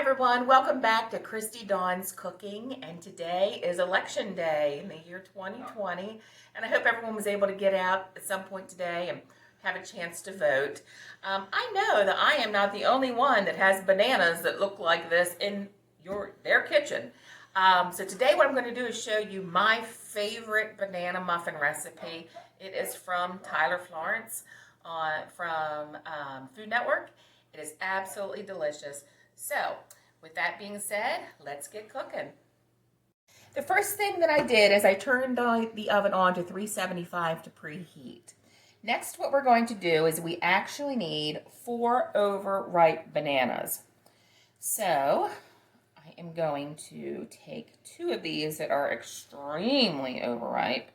everyone, welcome back to Christy Dawn's Cooking, and today is election day in the year 2020, and I hope everyone was able to get out at some point today and have a chance to vote. I know that I am not the only one that has bananas that look like this in their kitchen. So today what I'm going to do is show you my favorite banana muffin recipe. It is from Florence from Food Network. It is absolutely delicious. So, with that being said, let's get cooking. The first thing that I did is I turned the oven on to 375 to preheat. Next, what we're going to do is we actually need 4 overripe bananas. So, I am going to take 2 of these that are extremely overripe,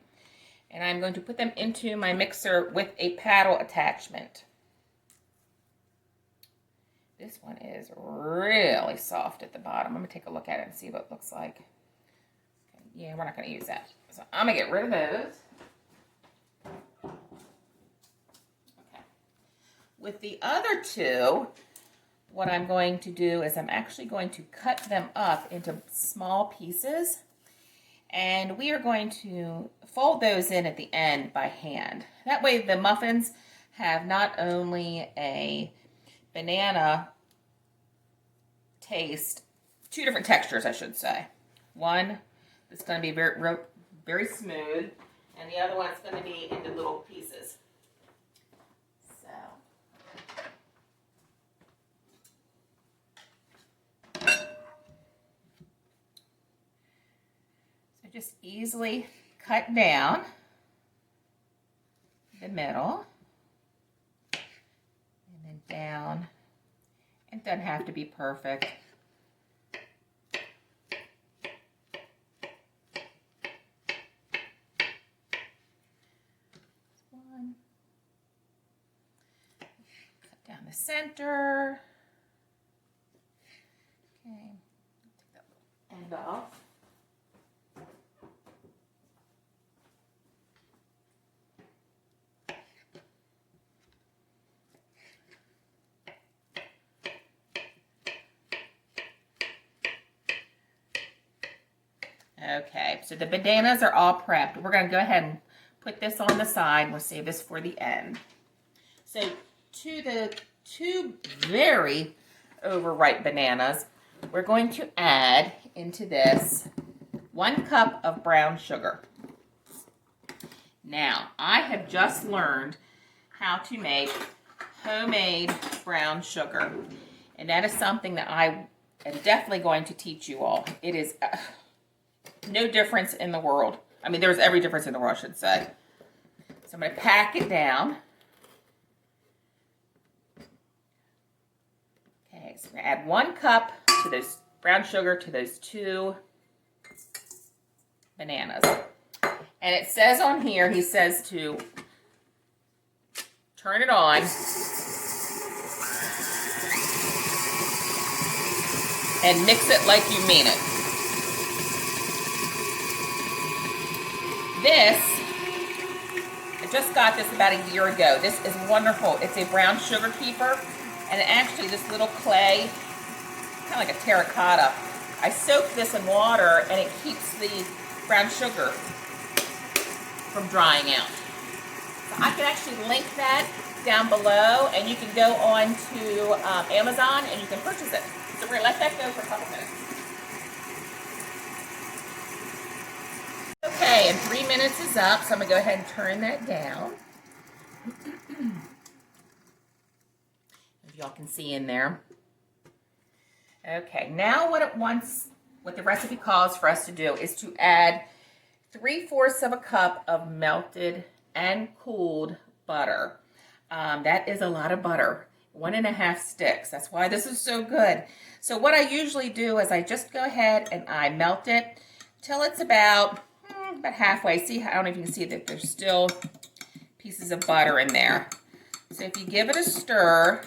and I'm going to put them into my mixer with a paddle attachment. This one is really soft at the bottom. I'm going to take a look at it and see what it looks like. Okay, yeah, we're not going to use that. So I'm going to get rid of those. Okay. With the other 2, what I'm going to do is I'm actually going to cut them up into small pieces. And we are going to fold those in at the end by hand. That way the muffins have not only a banana taste, 2 different textures, I should say. One that's going to be very smooth, and the other one is going to be into little pieces. So just easily cut down the middle. Down. It doesn't have to be perfect. One. Cut down the center. Okay. Take that little end off. Okay, so the bananas are all prepped. We're going to go ahead and put this on the side. We'll save this for the end. So to the 2 very overripe bananas, we're going to add into this 1 cup of brown sugar. Now, I have just learned how to make homemade brown sugar, and that is something that I am definitely going to teach you all. It is no difference in the world. I mean, there's every difference in the world, I should say. So I'm going to pack it down. Okay, so we're going to add 1 cup to those brown sugar to those 2 bananas. And it says on here, he says to turn it on and mix it like you mean it. This, I just got this about a year ago. This is wonderful. It's a brown sugar keeper, and actually this little clay, kind of like a terracotta, I soak this in water and it keeps the brown sugar from drying out. So I can actually link that down below, and you can go on to Amazon and you can purchase it. So we're going to let that go for a couple minutes. Okay, and 3 minutes is up, so I'm going to go ahead and turn that down. If y'all can see in there. Okay, now what the recipe calls for us to do is to add 3/4 of a cup of melted and cooled butter. That is a lot of butter, 1.5 sticks. That's why this is so good. So what I usually do is I just go ahead and I melt it till it's about halfway. See, I don't know if you can see that there's still pieces of butter in there. So if you give it a stir,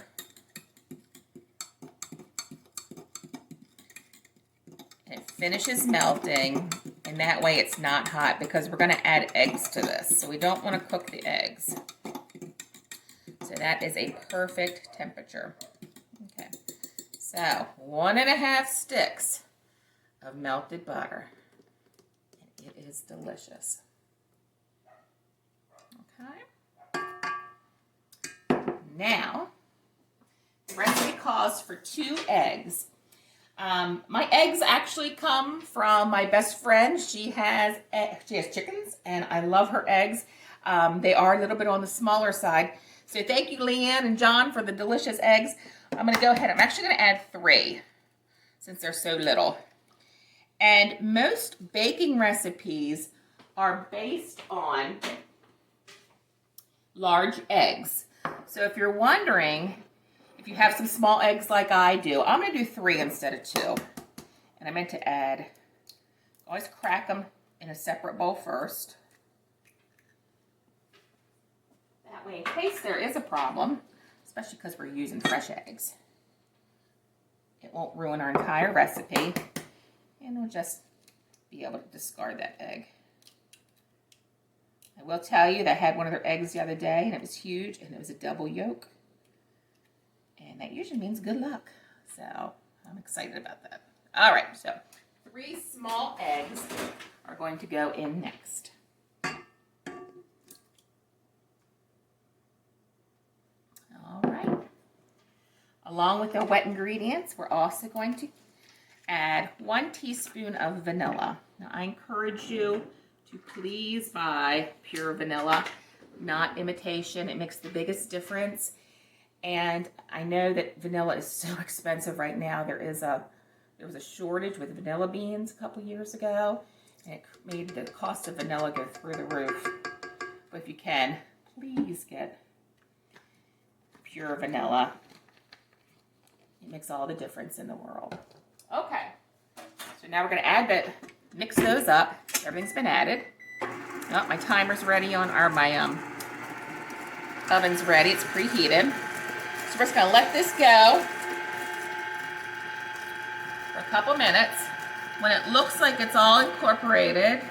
and it finishes melting, and that way it's not hot, because we're going to add eggs to this. So we don't want to cook the eggs. So that is a perfect temperature. Okay, so So 1.5 sticks of melted butter. And it is delicious. Okay. Now, the recipe calls for 2 eggs. My eggs actually come from my best friend. She has chickens, and I love her eggs. They are a little bit on the smaller side. So thank you, Leanne and John, for the delicious eggs. I'm going to go ahead. I'm actually going to add 3 since they're so little. And most baking recipes are based on large eggs. So if you're wondering if you have some small eggs like I do, I'm going to do 3 instead of 2. And I meant to add, always crack them in a separate bowl first. That way, in case there is a problem, especially because we're using fresh eggs, it won't ruin our entire recipe. And we'll just be able to discard that egg. I will tell you that I had one of their eggs the other day, and it was huge, and it was a double yolk. And that usually means good luck. So I'm excited about that. All right, so 3 small eggs are going to go in next. All right. Along with the wet ingredients, we're also going to add 1 teaspoon of vanilla. Now, I encourage you to please buy pure vanilla, not imitation. It makes the biggest difference. And I know that vanilla is so expensive right now. There was a shortage with vanilla beans a couple years ago, and it made the cost of vanilla go through the roof. But if you can, please get pure vanilla. It makes all the difference in the world. Okay, so now we're going to add mix those up. Everything's been added. Oh, my timer's ready on my oven's ready. It's preheated. So we're just going to let this go for a couple minutes. When it looks like it's all incorporated,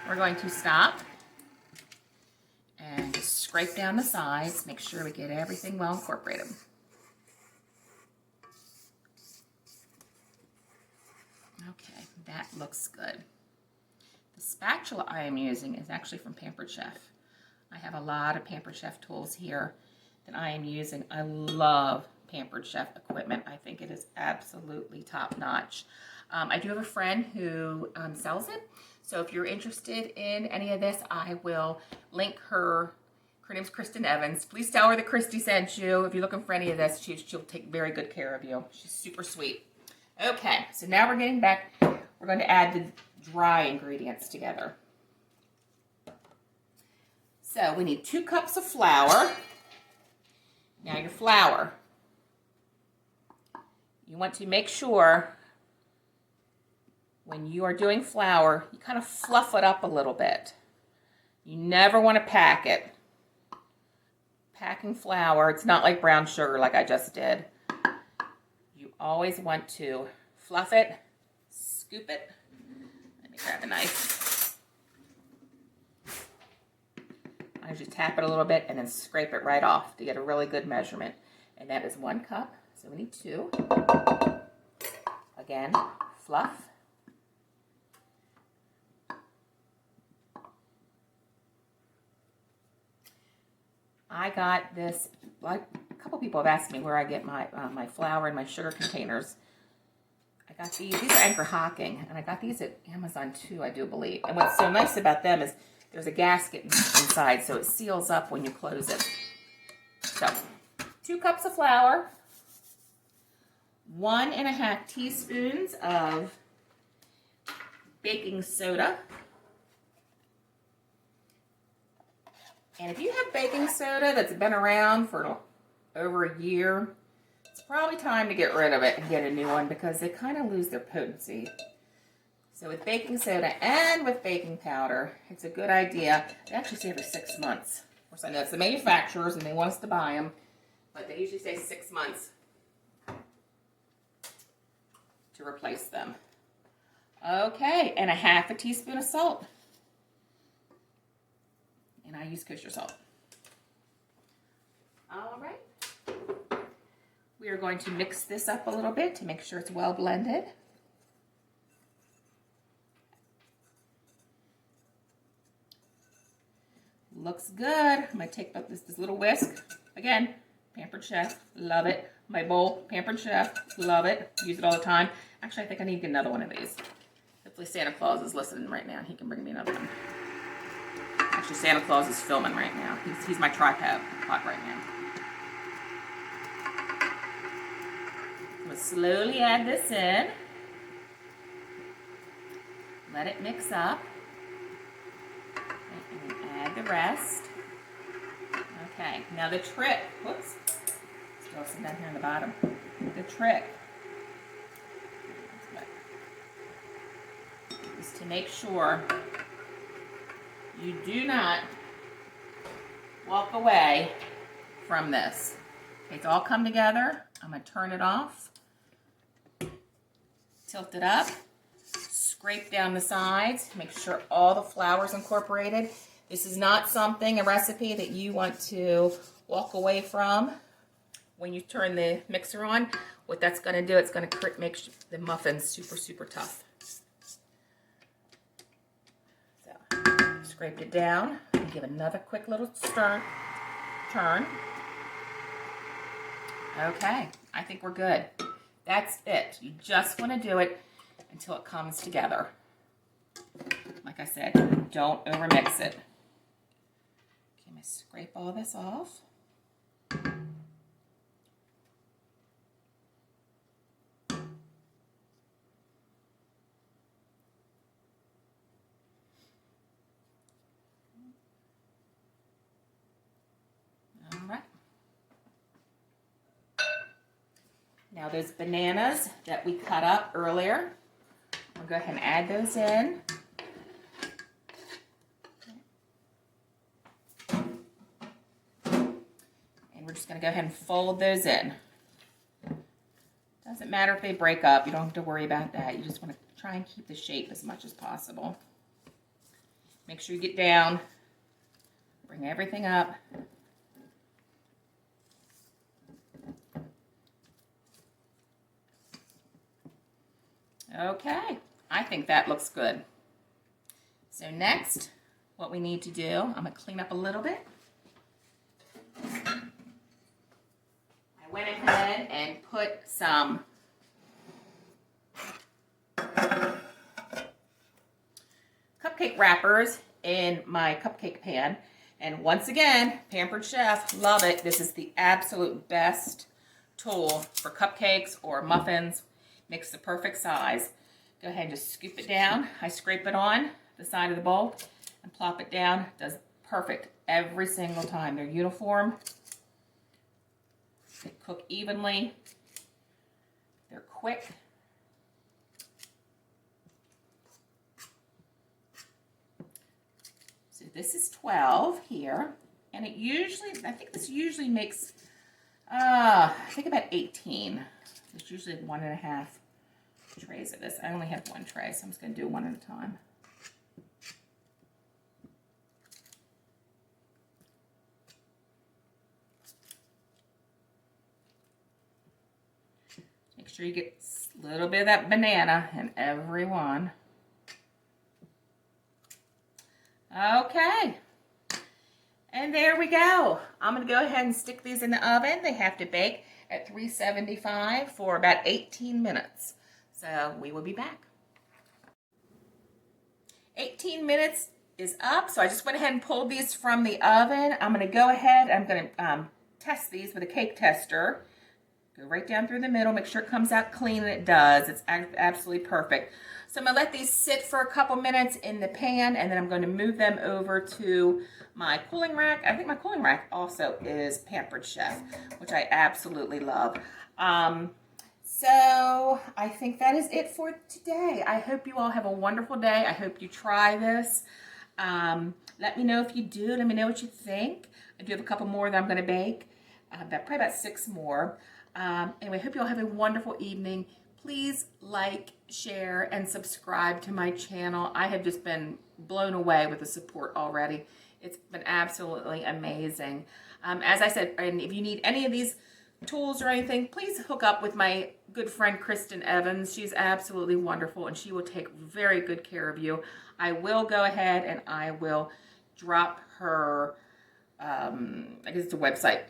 we're going to stop and just scrape down the sides. Make sure we get everything well incorporated. Okay, that looks good. The spatula I am using is actually from Pampered Chef. I have a lot of Pampered Chef tools here that I am using. I love Pampered Chef equipment. I think it is absolutely top-notch. I do have a friend who sells it, so if you're interested in any of this, I will link her. Her name's Kristen Evans. Please tell her that Christy sent you. If you're looking for any of this, she'll take very good care of you. She's super sweet. Okay, so now we're getting back. We're going to add the dry ingredients together. So we need 2 cups of flour. Now your flour, you want to make sure when you are doing flour, you kind of fluff it up a little bit. You never want to pack it. Packing flour, it's not like brown sugar like I just did. You always want to fluff it, scoop it. Let me grab a knife. I just tap it a little bit and then scrape it right off to get a really good measurement. And that is 1 cup, so we need 2. Again, fluff. I got this, like a couple people have asked me where I get my my flour and my sugar containers. I got these are Anchor Hocking, and I got these at Amazon too, I do believe. And what's so nice about them is there's a gasket inside, so it seals up when you close it. So, 2 cups of flour, 1.5 teaspoons of baking soda. And if you have baking soda that's been around for over a year, it's probably time to get rid of it and get a new one because they kind of lose their potency. So with baking soda and with baking powder, it's a good idea. They actually say every 6 months. Of course, I know it's the manufacturers and they want us to buy them, but they usually say 6 months to replace them. Okay, and 1/2 teaspoon of salt. And I use kosher salt. All right. We are going to mix this up a little bit to make sure it's well blended. Looks good. I'm going to take up this little whisk. Again, Pampered Chef, love it. My bowl, Pampered Chef, love it. Use it all the time. Actually, I think I need to get another one of these. Hopefully Santa Claus is listening right now. He can bring me another one. Actually, Santa Claus is filming right now. He's my tripod right now. I'm going to slowly add this in. Let it mix up. And then add the rest. Okay, now the trick, whoops, still some down here in the bottom. The trick is to make sure you do not walk away from this. Okay, it's all come together. I'm going to turn it off, tilt it up, scrape down the sides, make sure all the flour is incorporated. This is not a recipe that you want to walk away from when you turn the mixer on. What that's going to do, it's going to make the muffins super, super tough. So, scraped it down and give another quick little turn. Okay, I think we're good. That's it. You just want to do it until it comes together. Like I said, don't overmix it. Okay, I'm going to scrape all this off. All right. Now those bananas that we cut up earlier, we'll go ahead and add those in. And we're just going to go ahead and fold those in. Doesn't matter if they break up. You don't have to worry about that. You just want to try and keep the shape as much as possible. Make sure you get down. Bring everything up. Okay, I think that looks good. So next, what we need to do, I'm going to clean up a little bit. I went ahead and put some cupcake wrappers in my cupcake pan. And once again, Pampered Chef, love it. This is the absolute best tool for cupcakes or muffins. Makes the perfect size. Go ahead and just scoop it down. I scrape it on the side of the bowl and plop it down. Does perfect every single time. They're uniform. They cook evenly. They're quick. So this is 12 here. And it usually, I think this usually makes, I think about 18. There's usually 1.5 trays of this. I only have one tray, so I'm just going to do one at a time. Make sure you get a little bit of that banana in every one. Okay. And there we go. I'm going to go ahead and stick these in the oven. They have to bake at 375 for about 18 minutes. So we will be back. 18 minutes is up, so I just went ahead and pulled these from the oven. I'm going to go ahead, I'm going to test these with a cake tester. Go right down through the middle, make sure it comes out clean, and it does. It's absolutely perfect. So I'm going to let these sit for a couple minutes in the pan, and then I'm going to move them over to my cooling rack. I think my cooling rack also is Pampered Chef, which I absolutely love. So I think that is it for today. I hope you all have a wonderful day. I hope you try this. Let me know if you do. Let me know what you think. I do have a couple more that I'm going to bake. Probably about 6 more. Anyway, I hope you all have a wonderful evening. Please like, share, and subscribe to my channel. I have just been blown away with the support already. It's been absolutely amazing. As I said, and if you need any of these tools or anything, please hook up with my good friend Kristen Evans. She's absolutely wonderful and she will take very good care of you. I will go ahead and I will drop her, I guess it's a website,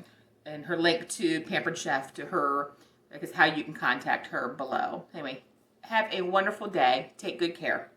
and her link to Pampered Chef, to her, I guess how you can contact her below. Anyway, have a wonderful day. Take good care.